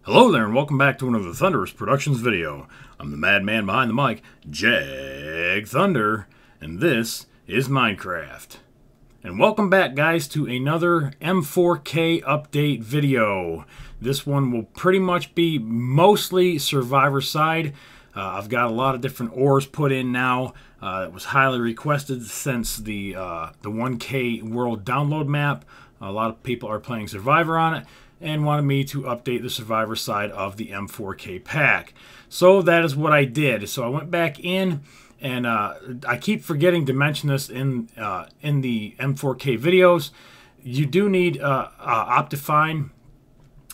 Hello there and welcome back to another Thunderous Productions video. I'm the madman behind the mic, Jag Thunder, and this is Minecraft. And welcome back guys to another M4K update video. This one will pretty much be mostly Survivor side. I've got a lot of different ores put in now. It was highly requested since the 1K world download map. A lot of people are playing Survivor on it and wanted me to update the Survivor side of the M4K pack. So that is what I did. So I went back in, and I keep forgetting to mention this in the M4K videos. You do need Optifine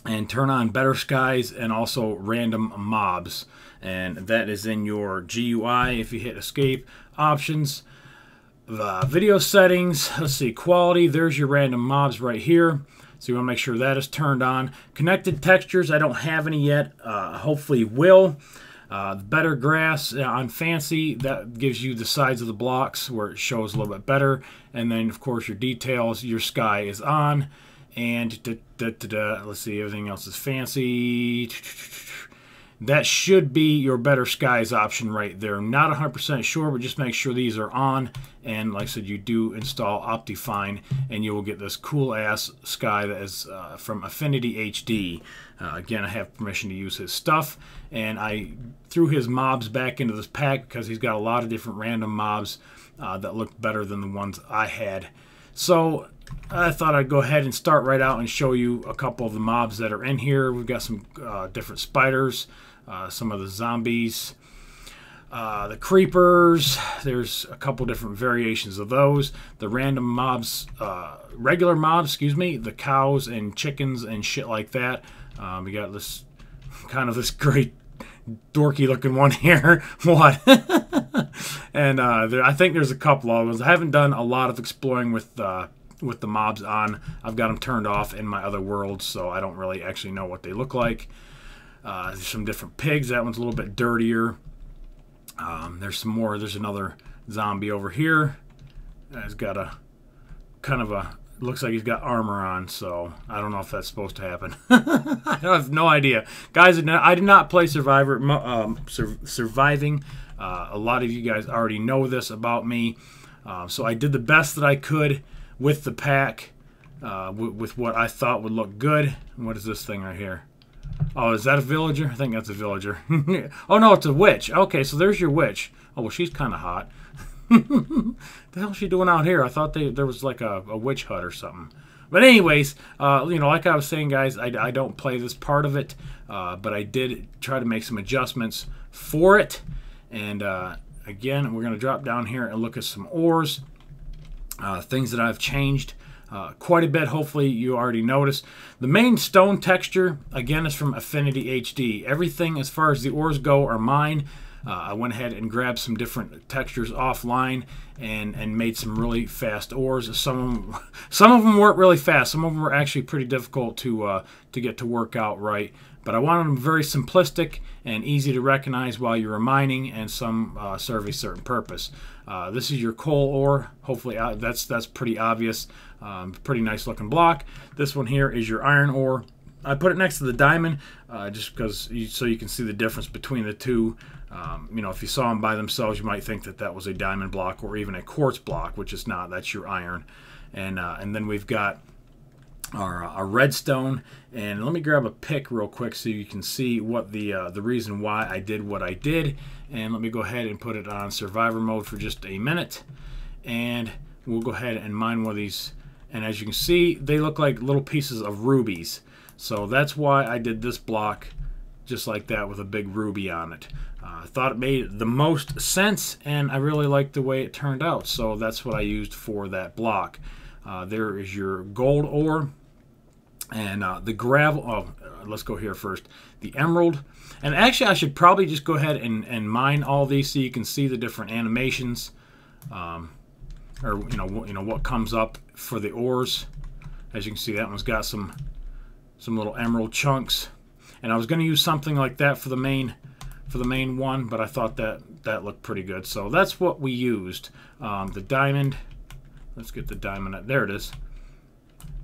and turn on Better Skies and also random mobs. And that is in your GUI if you hit escape, options, video settings, let's see, quality, there's your random mobs right here. So you want to make sure that is turned on. Connected textures, I don't have any yet. Hopefully will. The better grass on fancy, that gives you the sides of the blocks where it shows a little bit better. And then, of course, your details, your sky is on. And let's see, everything else is fancy. That should be your better skies option right there. I'm not 100% sure, but just make sure these are on. And like I said, you do install Optifine, and you will get this cool-ass sky that is from Affinity HD. Again, I have permission to use his stuff, and I threw his mobs back into this pack because he's got a lot of different random mobs that look better than the ones I had. So I thought I'd go ahead and start right out and show you a couple of the mobs that are in here. We've got some different spiders, some of the zombies, the creepers. There's a couple different variations of those. The random mobs, regular mobs, excuse me, the cows and chickens and shit like that. We got this kind of this great dorky looking one here. What? And I think there's a couple of those. I haven't done a lot of exploring with the mobs on. I've got them turned off in my other worlds, so I don't really actually know what they look like. There's some different pigs. That one's a little bit dirtier. There's some more. There's another zombie over here. He's got a kind of a, looks like he's got armor on, so I don't know if that's supposed to happen. I have no idea. Guys, I did not play Survivor, Surviving. A lot of you guys already know this about me. So I did the best that I could with the pack, with what I thought would look good. What is this thing right here? Oh, is that a villager? I think that's a villager. Oh, no, it's a witch. Okay, so there's your witch. Oh, well, she's kind of hot. The hell is she doing out here? I thought there was like a witch hut or something. But anyways, you know, like I was saying, guys, I don't play this part of it, but I did try to make some adjustments for it. And again, we're going to drop down here and look at some ores, things that I've changed quite a bit. Hopefully you already noticed. The main stone texture, again, is from Affinity HD. Everything as far as the ores go are mine. I went ahead and grabbed some different textures offline and made some really fast ores. Some of them weren't really fast. Some of them were actually pretty difficult to get to work out right. But I wanted them very simplistic and easy to recognize while you were mining, and some serve a certain purpose. This is your coal ore. Hopefully that's pretty obvious. Pretty nice looking block. This one here is your iron ore. I put it next to the diamond just because so you can see the difference between the two. You know, if you saw them by themselves, you might think that that was a diamond block or even a quartz block, which is not. That's your iron. And then we've got our redstone. And let me grab a pick real quick so you can see what the reason why I did what I did. And let me go ahead and put it on survivor mode for just a minute. And we'll go ahead and mine one of these. And as you can see, they look like little pieces of rubies. So that's why I did this block just like that with a big ruby on it. I thought it made the most sense, and I really liked the way it turned out. So that's what I used for that block. There is your gold ore. And the gravel, let's go here first. The emerald. And actually, I should probably just go ahead and mine all these so you can see the different animations. Or you know what comes up for the ores. As you can see, that one's got some little emerald chunks. And I was going to use something like that for the main one, but I thought that looked pretty good. So that's what we used. The diamond. Let's get the diamond. There it is.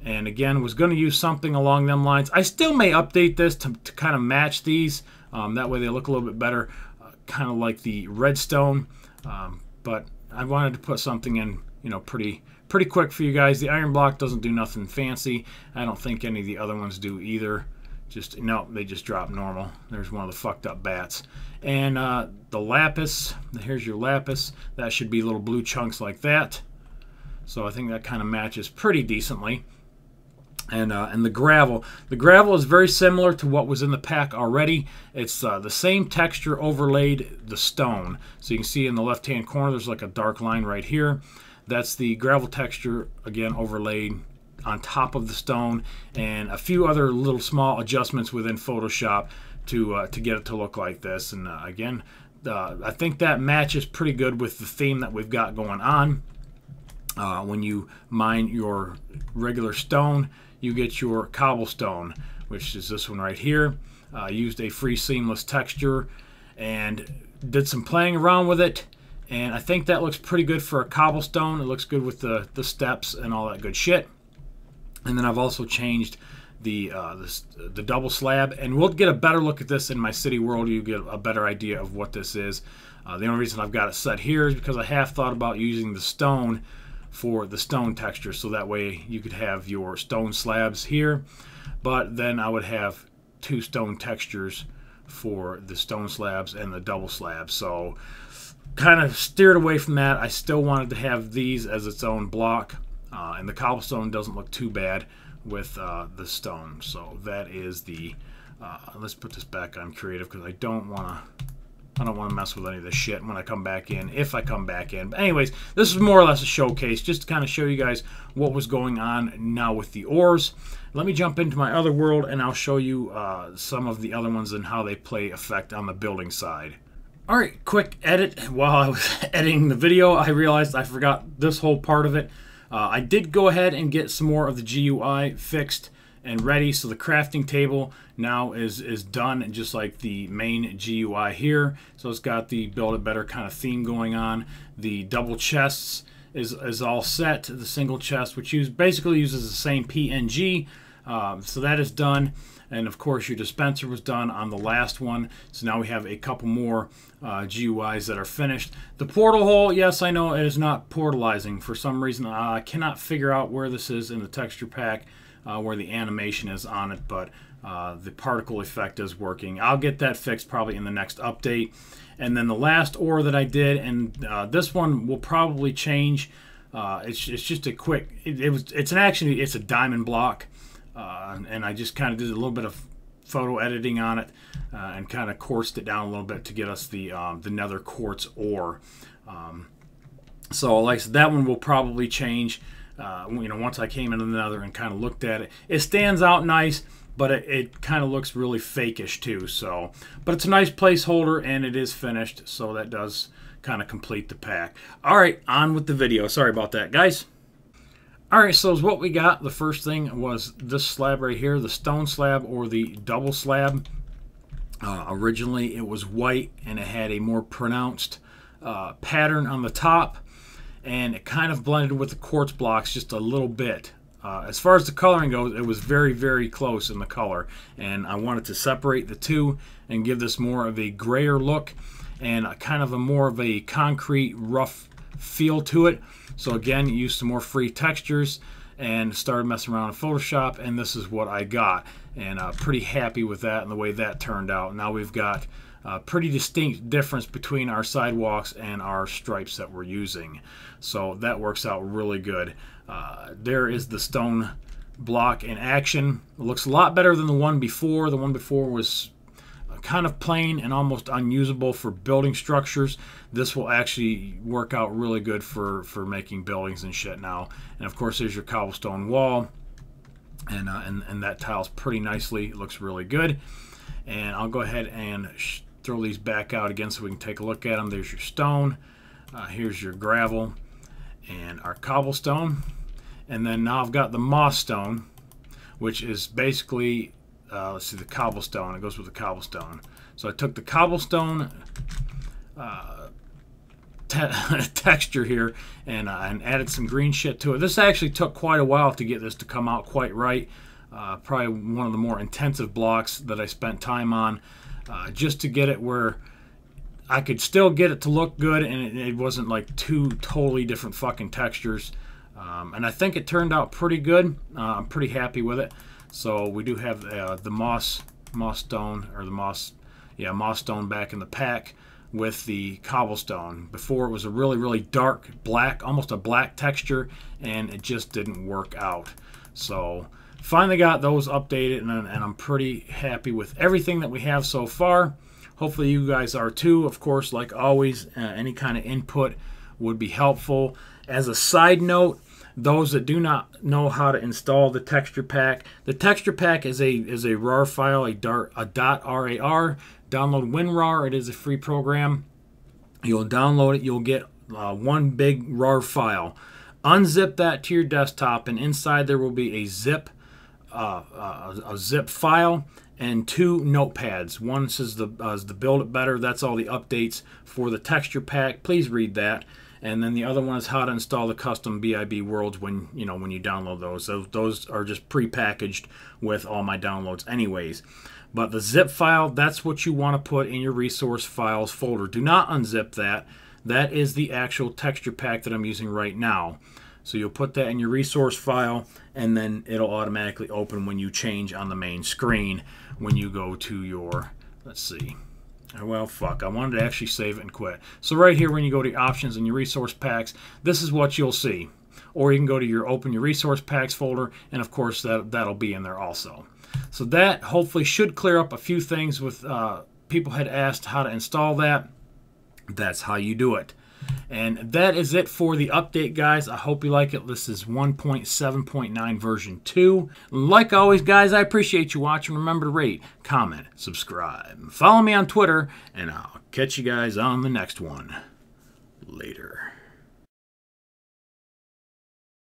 And again, was going to use something along them lines. I still may update this to kind of match these. That way they look a little bit better, kind of like the redstone. But I wanted to put something in, you know, pretty quick for you guys. The iron block doesn't do nothing fancy. I don't think any of the other ones do either. Just, no, they just drop normal. There's one of the fucked up bats. And the lapis, here's your lapis. That should be little blue chunks like that. So I think that kind of matches pretty decently. And the gravel. The gravel is very similar to what was in the pack already. It's the same texture overlaid the stone. So you can see in the left-hand corner, there's like a dark line right here. That's the gravel texture, again, overlaid on top of the stone, and a few other little small adjustments within Photoshop to get it to look like this. And again, I think that matches pretty good with the theme that we've got going on. When you mine your regular stone, you get your cobblestone, which is this one right here. Used a free seamless texture and did some playing around with it, and I think that looks pretty good for a cobblestone. It looks good with the steps and all that good shit. And then I've also changed the double slab, and we'll get a better look at this in my city world. You get a better idea of what this is. The only reason I've got it set here is because I have thought about using the stone for the stone texture, so that way you could have your stone slabs here, but then I would have two stone textures for the stone slabs and the double slabs. So kind of steered away from that. I still wanted to have these as its own block, and the cobblestone doesn't look too bad with the stone. So that is the let's put this back on creative, because I don't want to mess with any of this shit when I come back in, if I come back in. But anyways, this is more or less a showcase, just to kind of show you guys what was going on now with the ores. Let me jump into my other world, and I'll show you some of the other ones and how they play effect on the building side. Alright, quick edit. While I was editing the video, I realized I forgot this whole part of it. I did go ahead and get some more of the GUI fixed and ready, so the crafting table now is done, just like the main GUI here. So it's got the build it better kind of theme going on. The double chests is all set. The single chest, which basically uses the same PNG, so that is done. And of course your dispenser was done on the last one, so now we have a couple more GUIs that are finished. The portal hole, yes, I know it is not portalizing for some reason. I cannot figure out where this is in the texture pack, where the animation is on it, but the particle effect is working. I'll get that fixed probably in the next update. And then the last ore that I did, and this one will probably change. It's just a quick. It's a diamond block, and I just kind of did a little bit of photo editing on it and kind of coursed it down a little bit to get us the nether quartz ore. So like I said, that one will probably change. You know, once I came into the nether and kind of looked at it, it stands out nice, but it kind of looks really fakeish too. So, but it's a nice placeholder, and it is finished, so that does kind of complete the pack. All right, on with the video. Sorry about that, guys. All right, so what we got, the first thing was this slab right here, the stone slab or the double slab. Originally, it was white, and it had a more pronounced pattern on the top, and it kind of blended with the quartz blocks just a little bit. As far as the coloring goes, it was very, very close in the color, and I wanted to separate the two and give this more of a grayer look and kind of a more of a concrete, rough feel to it. So again, used some more free textures and started messing around in Photoshop, and this is what I got, and pretty happy with that and the way that turned out. Now we've got a pretty distinct difference between our sidewalks and our stripes that we're using, so that works out really good. There is the stone block in action. It looks a lot better than the one before. The one before was kind of plain and almost unusable for building structures. This will actually work out really good for making buildings and shit now. And of course, there's your cobblestone wall, and that tiles pretty nicely. It looks really good. And I'll go ahead and throw these back out again so we can take a look at them. There's your stone. Here's your gravel and our cobblestone. And then now I've got the moss stone, which is basically, let's see, the cobblestone. It goes with the cobblestone. So I took the cobblestone texture here, and added some green shit to it. This actually took quite a while to get this to come out quite right. Probably one of the more intensive blocks that I spent time on, just to get it where I could still get it to look good, and it wasn't like two totally different fucking textures. And I think it turned out pretty good. I'm pretty happy with it. So we do have the moss stone, or the moss stone back in the pack with the cobblestone. Before it was a really dark black, almost a black texture, and it just didn't work out. So finally got those updated, and I'm pretty happy with everything that we have so far. Hopefully you guys are too. Of course, like always, any kind of input would be helpful. As a side note, those that do not know how to install the texture pack, the texture pack is a RAR file, a .rar. Download WinRAR. It is a free program. You'll download it. You'll get one big RAR file. Unzip that to your desktop, and inside there will be a zip file and two notepads. One says the Build It Better. That's all the updates for the texture pack. Please read that. And then the other one is how to install the custom BIB worlds when you download those. Those are just pre-packaged with all my downloads anyways. But the zip file, that's what you want to put in your resource files folder. Do not unzip that. That is the actual texture pack that I'm using right now. So you'll put that in your resource file, and then it'll automatically open when you change on the main screen when you go to your, let's see. Well, fuck, I wanted to actually save it and quit. So right here, when you go to options and your resource packs, this is what you'll see. Or you can go to your open your resource packs folder, and of course that'll be in there also. So that hopefully should clear up a few things with people had asked how to install that. That's how you do it. And that is it for the update, guys. I hope you like it. This is 1.7.9 version 2. Like always, guys, I appreciate you watching. Remember to rate, comment, subscribe. Follow me on Twitter, and I'll catch you guys on the next one. Later.